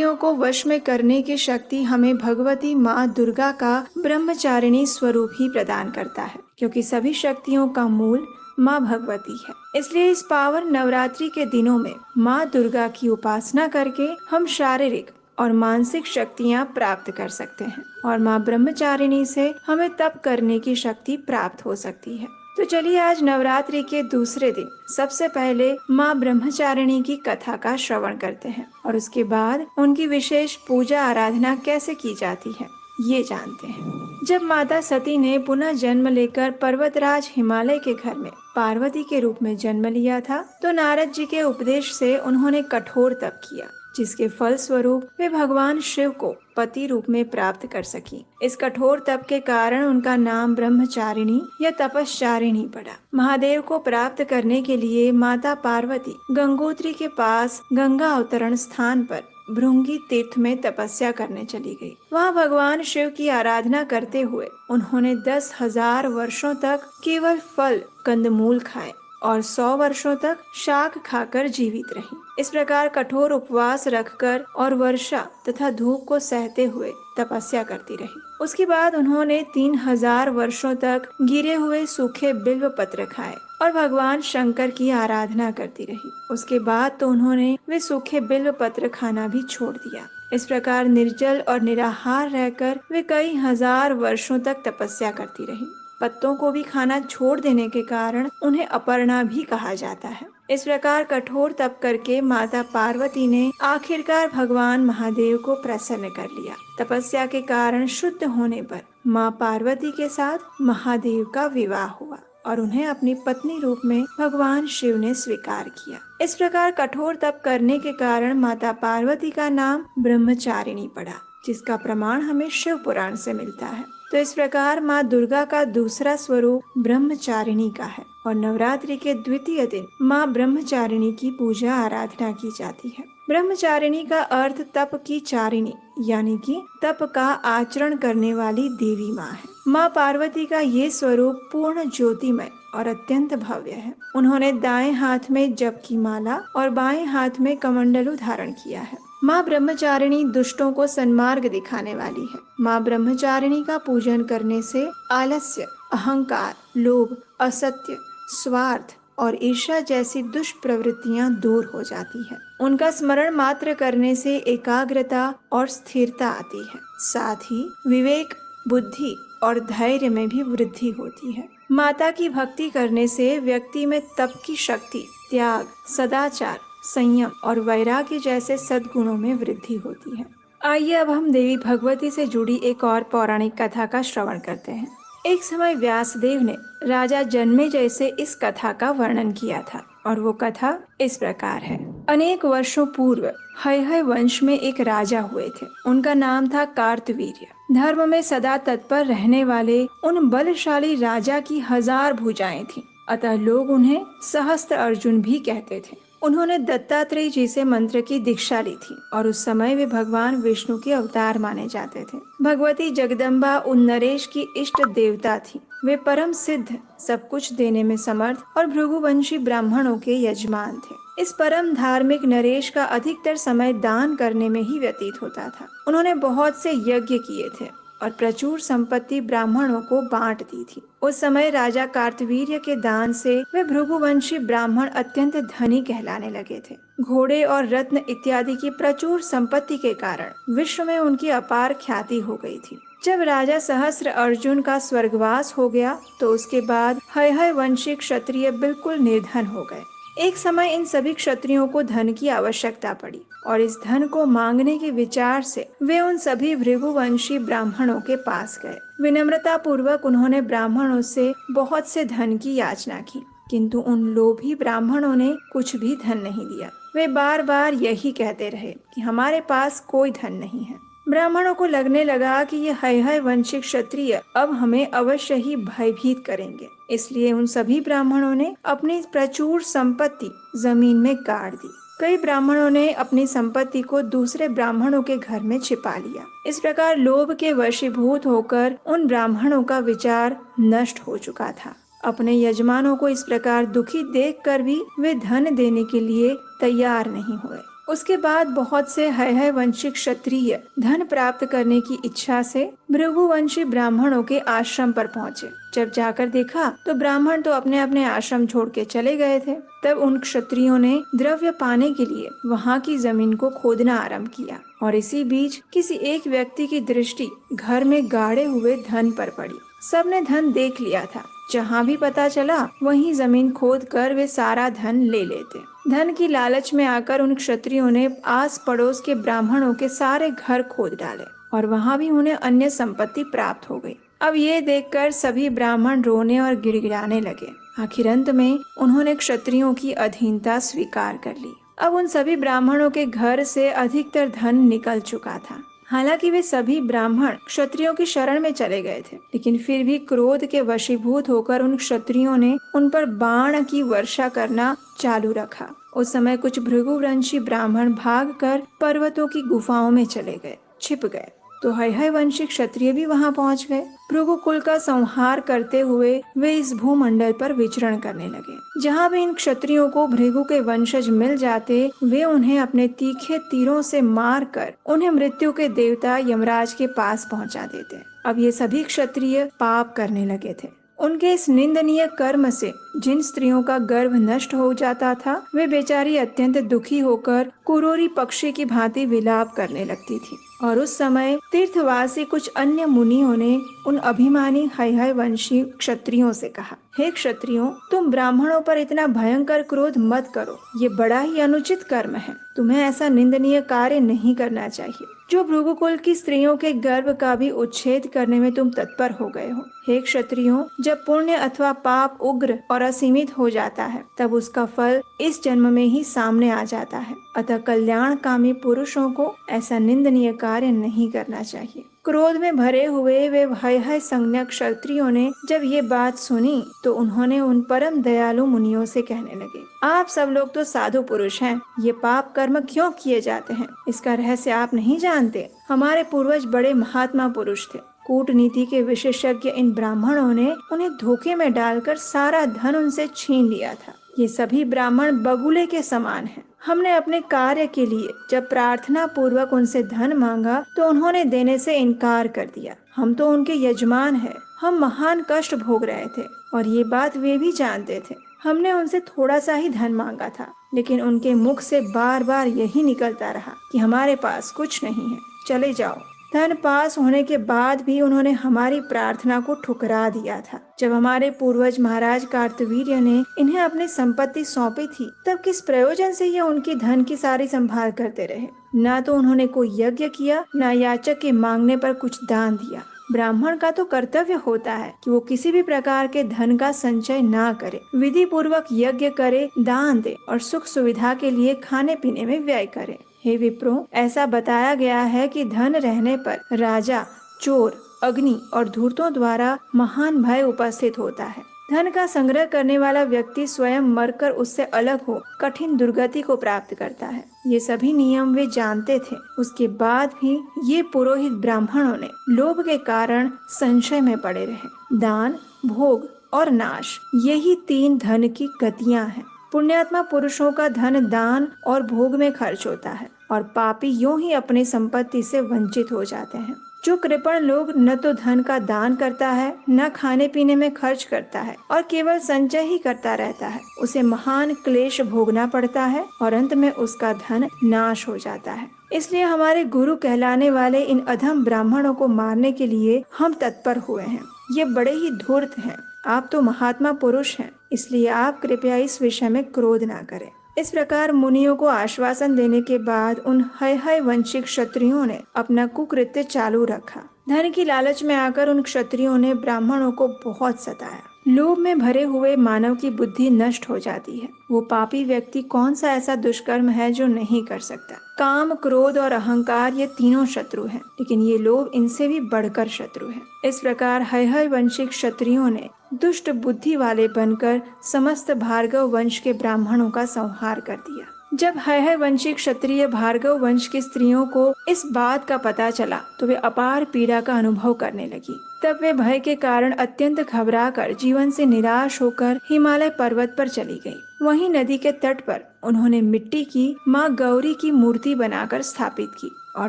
शक्तियों को वश में करने की शक्ति हमें भगवती माँ दुर्गा का ब्रह्मचारिणी स्वरूप ही प्रदान करता है, क्योंकि सभी शक्तियों का मूल माँ भगवती है। इसलिए इस पावन नवरात्रि के दिनों में माँ दुर्गा की उपासना करके हम शारीरिक और मानसिक शक्तियाँ प्राप्त कर सकते हैं और माँ ब्रह्मचारिणी से हमें तप करने की शक्ति प्राप्त हो सकती है। तो चलिए आज नवरात्रि के दूसरे दिन सबसे पहले माँ ब्रह्मचारिणी की कथा का श्रवण करते हैं और उसके बाद उनकी विशेष पूजा आराधना कैसे की जाती है ये जानते हैं। जब माता सती ने पुनः जन्म लेकर पर्वतराज हिमालय के घर में पार्वती के रूप में जन्म लिया था, तो नारद जी के उपदेश से उन्होंने कठोर तप किया, जिसके फल स्वरूप वे भगवान शिव को पति रूप में प्राप्त कर सकी। इस कठोर तप के कारण उनका नाम ब्रह्मचारिणी या तपस्चारिणी पड़ा। महादेव को प्राप्त करने के लिए माता पार्वती गंगोत्री के पास गंगा अवतरण स्थान पर भृंगी तीर्थ में तपस्या करने चली गई। वहाँ भगवान शिव की आराधना करते हुए उन्होंने 10,000 वर्षों तक केवल फल कंदमूल खाए और 100 वर्षों तक शाक खाकर जीवित रही। इस प्रकार कठोर उपवास रखकर और वर्षा तथा धूप को सहते हुए तपस्या करती रही। उसके बाद उन्होंने 3,000 वर्षों तक गिरे हुए सूखे बिल्व पत्र खाए और भगवान शंकर की आराधना करती रही। उसके बाद तो उन्होंने वे सूखे बिल्व पत्र खाना भी छोड़ दिया। इस प्रकार निर्जल और निराहार रहकर वे कई हजार वर्षों तक तपस्या करती रही। पत्तों को भी खाना छोड़ देने के कारण उन्हें अपर्णा भी कहा जाता है। इस प्रकार कठोर तप करके माता पार्वती ने आखिरकार भगवान महादेव को प्रसन्न कर लिया। तपस्या के कारण शुद्ध होने पर माँ पार्वती के साथ महादेव का विवाह हुआ और उन्हें अपनी पत्नी रूप में भगवान शिव ने स्वीकार किया। इस प्रकार कठोर तप करने के कारण माता पार्वती का नाम ब्रह्मचारिणी पड़ा, जिसका प्रमाण हमें शिव पुराण से मिलता है। तो इस प्रकार माँ दुर्गा का दूसरा स्वरूप ब्रह्मचारिणी का है और नवरात्रि के द्वितीय दिन माँ ब्रह्मचारिणी की पूजा आराधना की जाती है। ब्रह्मचारिणी का अर्थ तप की चारिणी यानी कि तप का आचरण करने वाली देवी माँ है। माँ पार्वती का ये स्वरूप पूर्ण ज्योतिमय और अत्यंत भव्य है। उन्होंने दाएं हाथ में जप की माला और बाएं हाथ में कमंडलू धारण किया है। माँ ब्रह्मचारिणी दुष्टों को सन्मार्ग दिखाने वाली है। माँ ब्रह्मचारिणी का पूजन करने से आलस्य, अहंकार, लोभ, असत्य, स्वार्थ और ईर्ष्या जैसी दुष्प्रवृत्तियाँ दूर हो जाती है। उनका स्मरण मात्र करने से एकाग्रता और स्थिरता आती है। साथ ही विवेक, बुद्धि और धैर्य में भी वृद्धि होती है। माता की भक्ति करने से व्यक्ति में तप की शक्ति, त्याग, सदाचार, संयम और वैराग्य जैसे सद्गुणों में वृद्धि होती है। आइए अब हम देवी भगवती से जुड़ी एक और पौराणिक कथा का श्रवण करते हैं। एक समय व्यासदेव ने राजा जन्मेजय से इस कथा का वर्णन किया था और वो कथा इस प्रकार है। अनेक वर्षों पूर्व हयहय वंश में एक राजा हुए थे। उनका नाम था कार्तवीर्य। धर्म में सदा तत्पर रहने वाले उन बलशाली राजा की 1000 भुजाएं थीं, अतः लोग उन्हें सहस्त्र अर्जुन भी कहते थे। उन्होंने दत्तात्रेय जी से मंत्र की दीक्षा ली थी और उस समय वे भगवान विष्णु के अवतार माने जाते थे। भगवती जगदम्बा उन नरेश की इष्ट देवता थी। वे परम सिद्ध, सब कुछ देने में समर्थ और भृगुवंशी ब्राह्मणों के यजमान थे। इस परम धार्मिक नरेश का अधिकतर समय दान करने में ही व्यतीत होता था। उन्होंने बहुत से यज्ञ किए थे और प्रचुर संपत्ति ब्राह्मणों को बांट दी थी। उस समय राजा कार्तवीर्य के दान से वे भृगुवंशी ब्राह्मण अत्यंत धनी कहलाने लगे थे। घोड़े और रत्न इत्यादि की प्रचुर संपत्ति के कारण विश्व में उनकी अपार ख्याति हो गई थी। जब राजा सहस्त्र अर्जुन का स्वर्गवास हो गया तो उसके बाद हयहय वंशी क्षत्रिय बिल्कुल निर्धन हो गए। एक समय इन सभी क्षत्रियों को धन की आवश्यकता पड़ी और इस धन को मांगने के विचार से वे उन सभी भृगुवंशी ब्राह्मणों के पास गए। विनम्रता पूर्वक उन्होंने ब्राह्मणों से बहुत से धन की याचना की, किंतु उन लोभी ब्राह्मणों ने कुछ भी धन नहीं दिया। वे बार बार यही कहते रहे कि हमारे पास कोई धन नहीं है। ब्राह्मणों को लगने लगा कि ये हयहय वंशी क्षत्रिय अब हमें अवश्य ही भयभीत करेंगे। इसलिए उन सभी ब्राह्मणों ने अपनी प्रचुर संपत्ति जमीन में गाड़ दी। कई ब्राह्मणों ने अपनी संपत्ति को दूसरे ब्राह्मणों के घर में छिपा लिया। इस प्रकार लोभ के वशीभूत होकर उन ब्राह्मणों का विचार नष्ट हो चुका था। अपने यजमानों को इस प्रकार दुखी देखकर भी वे धन देने के लिए तैयार नहीं हुए। उसके बाद बहुत से है वंशी क्षत्रिय धन प्राप्त करने की इच्छा से भृगुवंशी ब्राह्मणों के आश्रम पर पहुँचे। जब जाकर देखा तो ब्राह्मण तो अपने अपने आश्रम छोड़ के चले गए थे। तब उन क्षत्रियों ने द्रव्य पाने के लिए वहाँ की जमीन को खोदना आरंभ किया और इसी बीच किसी एक व्यक्ति की दृष्टि घर में गाड़े हुए धन पर पड़ी। सबने धन देख लिया था। जहाँ भी पता चला वहीं जमीन खोद कर वे सारा धन ले लेते। धन की लालच में आकर उन क्षत्रियों ने आस पड़ोस के ब्राह्मणों के सारे घर खोद डाले और वहाँ भी उन्हें अन्य संपत्ति प्राप्त हो गई। अब ये देखकर सभी ब्राह्मण रोने और गिड़गिड़ाने लगे। आखिर अंत में उन्होंने क्षत्रियों की अधीनता स्वीकार कर ली। अब उन सभी ब्राह्मणों के घर से अधिकतर धन निकल चुका था। हालांकि वे सभी ब्राह्मण क्षत्रियों की शरण में चले गए थे, लेकिन फिर भी क्रोध के वशीभूत होकर उन क्षत्रियों ने उन पर बाण की वर्षा करना चालू रखा। उस समय कुछ भृगुवंशी ब्राह्मण भागकर पर्वतों की गुफाओं में चले गए, छिप गए। तो है वंशी क्षत्रिय भी वहां पहुंच गए। भृगुकुल का संहार करते हुए वे इस भूमंडल पर विचरण करने लगे। जहां भी इन क्षत्रियों को भृगु के वंशज मिल जाते, वे उन्हें अपने तीखे तीरों से मारकर उन्हें मृत्यु के देवता यमराज के पास पहुंचा देते। अब ये सभी क्षत्रिय पाप करने लगे थे। उनके इस निंदनीय कर्म से जिन स्त्रियों का गर्भ नष्ट हो जाता था, वे बेचारी अत्यंत दुखी होकर कुरोरी पक्षी की भांति विलाप करने लगती थी। और उस समय तीर्थवासी कुछ अन्य मुनियों ने उन अभिमानी है वंशी क्षत्रियों से कहा, हे क्षत्रियों, तुम ब्राह्मणों पर इतना भयंकर क्रोध मत करो। ये बड़ा ही अनुचित कर्म है। तुम्हें ऐसा निंदनीय कार्य नहीं करना चाहिए। जो भृगुकुल की स्त्रियों के गर्भ का भी उच्छेद करने में तुम तत्पर हो गए हो। हे क्षत्रियों, जब पुण्य अथवा पाप उग्र और असीमित हो जाता है, तब उसका फल इस जन्म में ही सामने आ जाता है। अतः कल्याणकामी पुरुषों को ऐसा निंदनीय कार्य नहीं करना चाहिए। क्रोध में भरे हुए वे है संज्ञ क्षत्रियों ने जब ये बात सुनी तो उन्होंने उन परम दयालु मुनियों से कहने लगे, आप सब लोग तो साधु पुरुष हैं, ये पाप कर्म क्यों किए जाते हैं? इसका रहस्य आप नहीं जानते। हमारे पूर्वज बड़े महात्मा पुरुष थे। कूटनीति के विशेषज्ञ इन ब्राह्मणों ने उन्हें धोखे में डालकर सारा धन उनसे छीन लिया था। ये सभी ब्राह्मण बगुले के समान हैं। हमने अपने कार्य के लिए जब प्रार्थना पूर्वक उनसे धन मांगा तो उन्होंने देने से इनकार कर दिया। हम तो उनके यजमान हैं। हम महान कष्ट भोग रहे थे और ये बात वे भी जानते थे। हमने उनसे थोड़ा सा ही धन मांगा था, लेकिन उनके मुख से बार बार यही निकलता रहा कि हमारे पास कुछ नहीं है, चले जाओ। धन पास होने के बाद भी उन्होंने हमारी प्रार्थना को ठुकरा दिया था। जब हमारे पूर्वज महाराज कार्तवीर्य ने इन्हें अपनी संपत्ति सौंपी थी, तब किस प्रयोजन से ये उनकी धन की सारी संभाल करते रहे? ना तो उन्होंने कोई यज्ञ किया, ना याचक के मांगने पर कुछ दान दिया। ब्राह्मण का तो कर्तव्य होता है कि वो किसी भी प्रकार के धन का संचय ना करे, विधि पूर्वक यज्ञ करे, दान दे और सुख सुविधा के लिए खाने पीने में व्यय करे। हे विप्रो, ऐसा बताया गया है कि धन रहने पर राजा, चोर, अग्नि और धूर्तों द्वारा महान भय उपस्थित होता है। धन का संग्रह करने वाला व्यक्ति स्वयं मरकर उससे अलग हो कठिन दुर्गति को प्राप्त करता है। ये सभी नियम वे जानते थे। उसके बाद भी ये पुरोहित ब्राह्मणों ने लोभ के कारण संशय में पड़े रहे। दान, भोग और नाश, यही 3 धन की गतियां हैं। पुण्यात्मा पुरुषों का धन दान और भोग में खर्च होता है और पापी यूं ही अपनी संपत्ति से वंचित हो जाते हैं। जो कृपण लोग न तो धन का दान करता है, न खाने पीने में खर्च करता है और केवल संचय ही करता रहता है, उसे महान क्लेश भोगना पड़ता है और अंत में उसका धन नाश हो जाता है। इसलिए हमारे गुरु कहलाने वाले इन अधम ब्राह्मणों को मारने के लिए हम तत्पर हुए हैं। ये बड़े ही धूर्त हैं। आप तो महात्मा पुरुष हैं, इसलिए आप कृपया इस विषय में क्रोध ना करें। इस प्रकार मुनियों को आश्वासन देने के बाद उन है वंशी क्षत्रियों ने अपना कुकृत्य चालू रखा। धन की लालच में आकर उन क्षत्रियों ने ब्राह्मणों को बहुत सताया। लोभ में भरे हुए मानव की बुद्धि नष्ट हो जाती है। वो पापी व्यक्ति कौन सा ऐसा दुष्कर्म है जो नहीं कर सकता? काम, क्रोध और अहंकार ये तीनों शत्रु हैं, लेकिन ये लोभ इनसे भी बढ़कर शत्रु है। इस प्रकार है वंशी क्षत्रियों ने दुष्ट बुद्धि वाले बनकर समस्त भार्गव वंश के ब्राह्मणों का संहार कर दिया। जब है वंशी क्षत्रिय भार्गव वंश की स्त्रियों को इस बात का पता चला तो वे अपार पीड़ा का अनुभव करने लगी। तब वे भय के कारण अत्यंत घबराकर जीवन से निराश होकर हिमालय पर्वत पर चली गई। वहीं नदी के तट पर उन्होंने मिट्टी की माँ गौरी की मूर्ति बनाकर स्थापित की और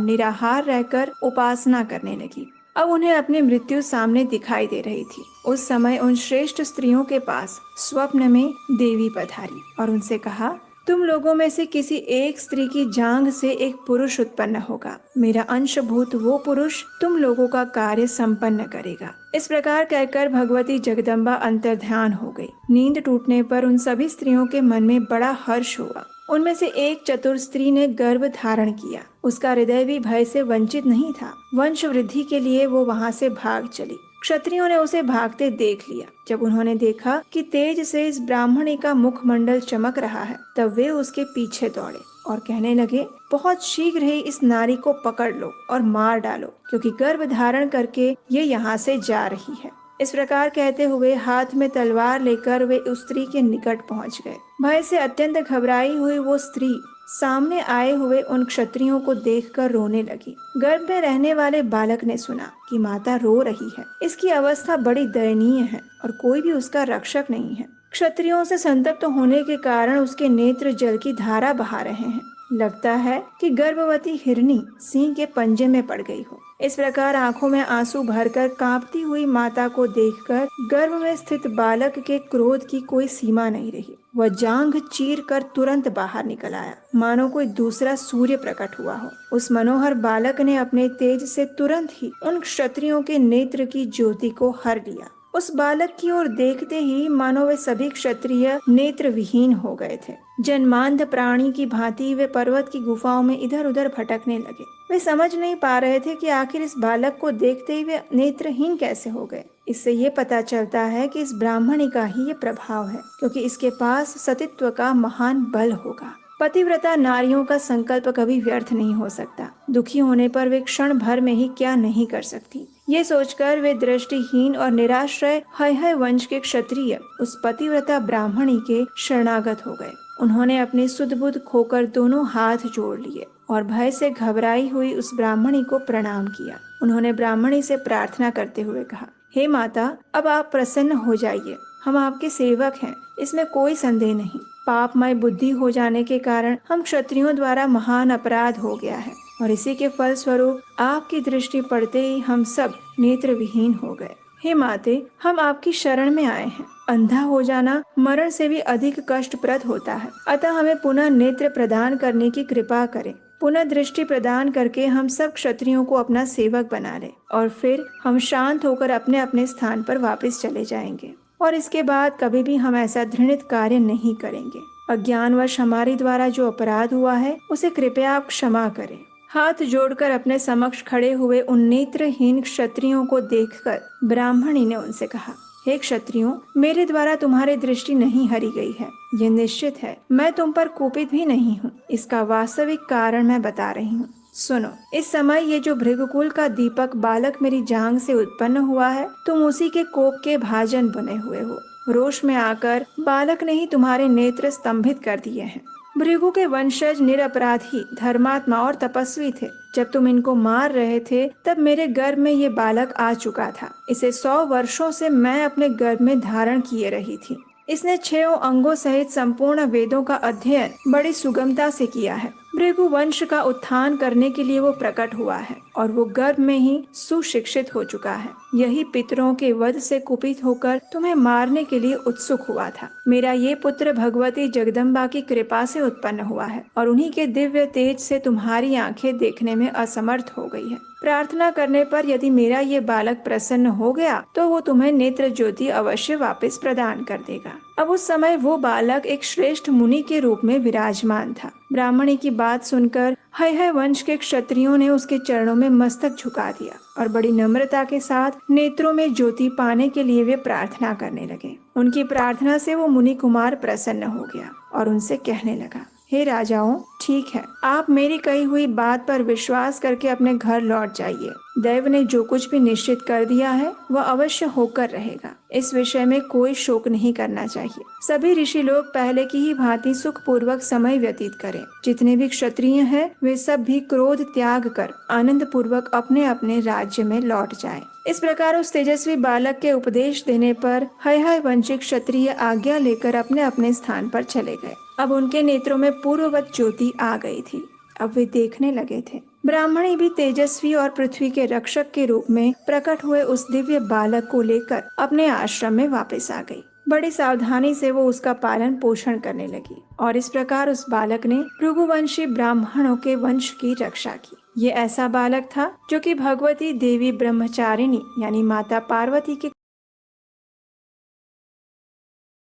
निराहार रहकर उपासना करने लगी। अब उन्हें अपनी मृत्यु सामने दिखाई दे रही थी। उस समय उन श्रेष्ठ स्त्रियों के पास स्वप्न में देवी पधारी और उनसे कहा, तुम लोगों में से किसी एक स्त्री की जांघ से एक पुरुष उत्पन्न होगा। मेरा अंशभूत वो पुरुष तुम लोगों का कार्य संपन्न करेगा। इस प्रकार कहकर भगवती जगदम्बा अंतर्ध्यान हो गई। नींद टूटने पर उन सभी स्त्रियों के मन में बड़ा हर्ष हुआ। उनमें से एक चतुर स्त्री ने गर्भ धारण किया। उसका हृदय भी भय से वंचित नहीं था। वंश वृद्धि के लिए वो वहां से भाग चली। क्षत्रियों ने उसे भागते देख लिया। जब उन्होंने देखा कि तेज से इस ब्राह्मणी का मुखमंडल चमक रहा है, तब वे उसके पीछे दौड़े और कहने लगे, बहुत शीघ्र ही इस नारी को पकड़ लो और मार डालो, क्योंकि गर्भ धारण करके ये यहाँ से जा रही है। इस प्रकार कहते हुए हाथ में तलवार लेकर वे उस स्त्री के निकट पहुंच गए। भय से अत्यंत घबराई हुई वो स्त्री सामने आए हुए उन क्षत्रियों को देखकर रोने लगी। गर्भ में रहने वाले बालक ने सुना कि माता रो रही है। इसकी अवस्था बड़ी दयनीय है और कोई भी उसका रक्षक नहीं है। क्षत्रियों से संतप्त होने के कारण उसके नेत्र जल की धारा बहा रहे हैं। लगता है कि गर्भवती हिरनी सिंह के पंजे में पड़ गई हो। इस प्रकार आंखों में आंसू भरकर कांपती हुई माता को देखकर गर्भ में स्थित बालक के क्रोध की कोई सीमा नहीं रही। वह जांघ चीर कर तुरंत बाहर निकल आया, मानो कोई दूसरा सूर्य प्रकट हुआ हो। उस मनोहर बालक ने अपने तेज से तुरंत ही उन क्षत्रियों के नेत्र की ज्योति को हर लिया। उस बालक की ओर देखते ही मानो वे सभी क्षत्रिय नेत्र विहीन हो गए थे। जन्मांध प्राणी की भांति वे पर्वत की गुफाओं में इधर उधर भटकने लगे। वे समझ नहीं पा रहे थे कि आखिर इस बालक को देखते ही वे नेत्रहीन कैसे हो गए। इससे ये पता चलता है कि इस ब्राह्मणी का ही ये प्रभाव है, क्योंकि इसके पास सतीत्व का महान बल होगा। पतिव्रता नारियों का संकल्प कभी व्यर्थ नहीं हो सकता। दुखी होने पर वे क्षण भर में ही क्या नहीं कर सकती। ये सोचकर वे दृष्टिहीन और निराश्रय हय वंश के क्षत्रिय उस पतिव्रता ब्राह्मणी के शरणागत हो गए। उन्होंने अपनी सुध बुध खोकर दोनों हाथ जोड़ लिए और भय से घबराई हुई उस ब्राह्मणी को प्रणाम किया। उन्होंने ब्राह्मणी से प्रार्थना करते हुए कहा, हे माता, अब आप प्रसन्न हो जाइए। हम आपके सेवक हैं, इसमें कोई संदेह नहीं। पापमय बुद्धि हो जाने के कारण हम क्षत्रियों द्वारा महान अपराध हो गया है और इसी के फल स्वरूप आपकी दृष्टि पड़ते ही हम सब नेत्र विहीन हो गए। हे माते, हम आपकी शरण में आए हैं। अंधा हो जाना मरण से भी अधिक कष्टप्रद होता है, अतः हमें पुनः नेत्र प्रदान करने की कृपा करें। पुनः दृष्टि प्रदान करके हम सब क्षत्रियों को अपना सेवक बना ले और फिर हम शांत होकर अपने अपने स्थान पर वापस चले जाएंगे और इसके बाद कभी भी हम ऐसा घृणित कार्य नहीं करेंगे। अज्ञानवश हमारे द्वारा जो अपराध हुआ है उसे कृपया आप क्षमा करें। हाथ जोड़कर अपने समक्ष खड़े हुए उन नेत्रहीन क्षत्रियों को देखकर ब्राह्मणी ने उनसे कहा, हे क्षत्रियों, मेरे द्वारा तुम्हारी दृष्टि नहीं हरी गई है, ये निश्चित है। मैं तुम पर कुपित भी नहीं हूँ। इसका वास्तविक कारण मैं बता रही हूँ। सुनो, इस समय ये जो भृगुकुल का दीपक बालक मेरी जांघ से उत्पन्न हुआ है, तुम उसी के कोप के भाजन बने हुए हो। रोष में आकर बालक ने ही तुम्हारे नेत्र स्तंभित कर दिए हैं। भृगु के वंशज निरपराधी, धर्मात्मा और तपस्वी थे। जब तुम इनको मार रहे थे तब मेरे गर्भ में ये बालक आ चुका था। इसे 100 वर्षों से मैं अपने गर्भ में धारण किए रही थी। इसने 6 अंगों सहित संपूर्ण वेदों का अध्ययन बड़ी सुगमता से किया है। भृगु वंश का उत्थान करने के लिए वो प्रकट हुआ है और वो गर्भ में ही सुशिक्षित हो चुका है। यही पितरों के वध से कुपित होकर तुम्हें मारने के लिए उत्सुक हुआ था। मेरा ये पुत्र भगवती जगदम्बा की कृपा से उत्पन्न हुआ है और उन्हीं के दिव्य तेज से तुम्हारी आंखें देखने में असमर्थ हो गई है। प्रार्थना करने पर यदि मेरा ये बालक प्रसन्न हो गया तो वो तुम्हें नेत्र ज्योति अवश्य वापस प्रदान कर देगा। अब उस समय वो बालक एक श्रेष्ठ मुनि के रूप में विराजमान था। ब्राह्मणी की बात सुनकर हय वंश के क्षत्रियों ने उसके चरणों में मस्तक झुका दिया और बड़ी नम्रता के साथ नेत्रों में ज्योति पाने के लिए वे प्रार्थना करने लगे। उनकी प्रार्थना से वो मुनि कुमार प्रसन्न हो गया और उनसे कहने लगा, हे राजाओं, ठीक है, आप मेरी कही हुई बात पर विश्वास करके अपने घर लौट जाइए। दैव ने जो कुछ भी निश्चित कर दिया है वह अवश्य होकर रहेगा। इस विषय में कोई शोक नहीं करना चाहिए। सभी ऋषि लोग पहले की ही भांति सुख पूर्वक समय व्यतीत करें। जितने भी क्षत्रिय हैं वे सब भी क्रोध त्याग कर आनंद पूर्वक अपने अपने राज्य में लौट जाएं। इस प्रकार उस तेजस्वी बालक के उपदेश देने पर हय वंशिक क्षत्रिय आज्ञा लेकर अपने अपने स्थान पर चले गए। अब उनके नेत्रों में पूर्ववत ज्योति आ गई थी। अब वे देखने लगे थे। ब्राह्मणी भी तेजस्वी और पृथ्वी के रक्षक के रूप में प्रकट हुए उस दिव्य बालक को लेकर अपने आश्रम में वापस आ गई। बड़ी सावधानी से वो उसका पालन पोषण करने लगी और इस प्रकार उस बालक ने भृगुवंशी ब्राह्मणों के वंश की रक्षा की। ये ऐसा बालक था जो कि भगवती देवी ब्रह्मचारिणी यानी माता पार्वती के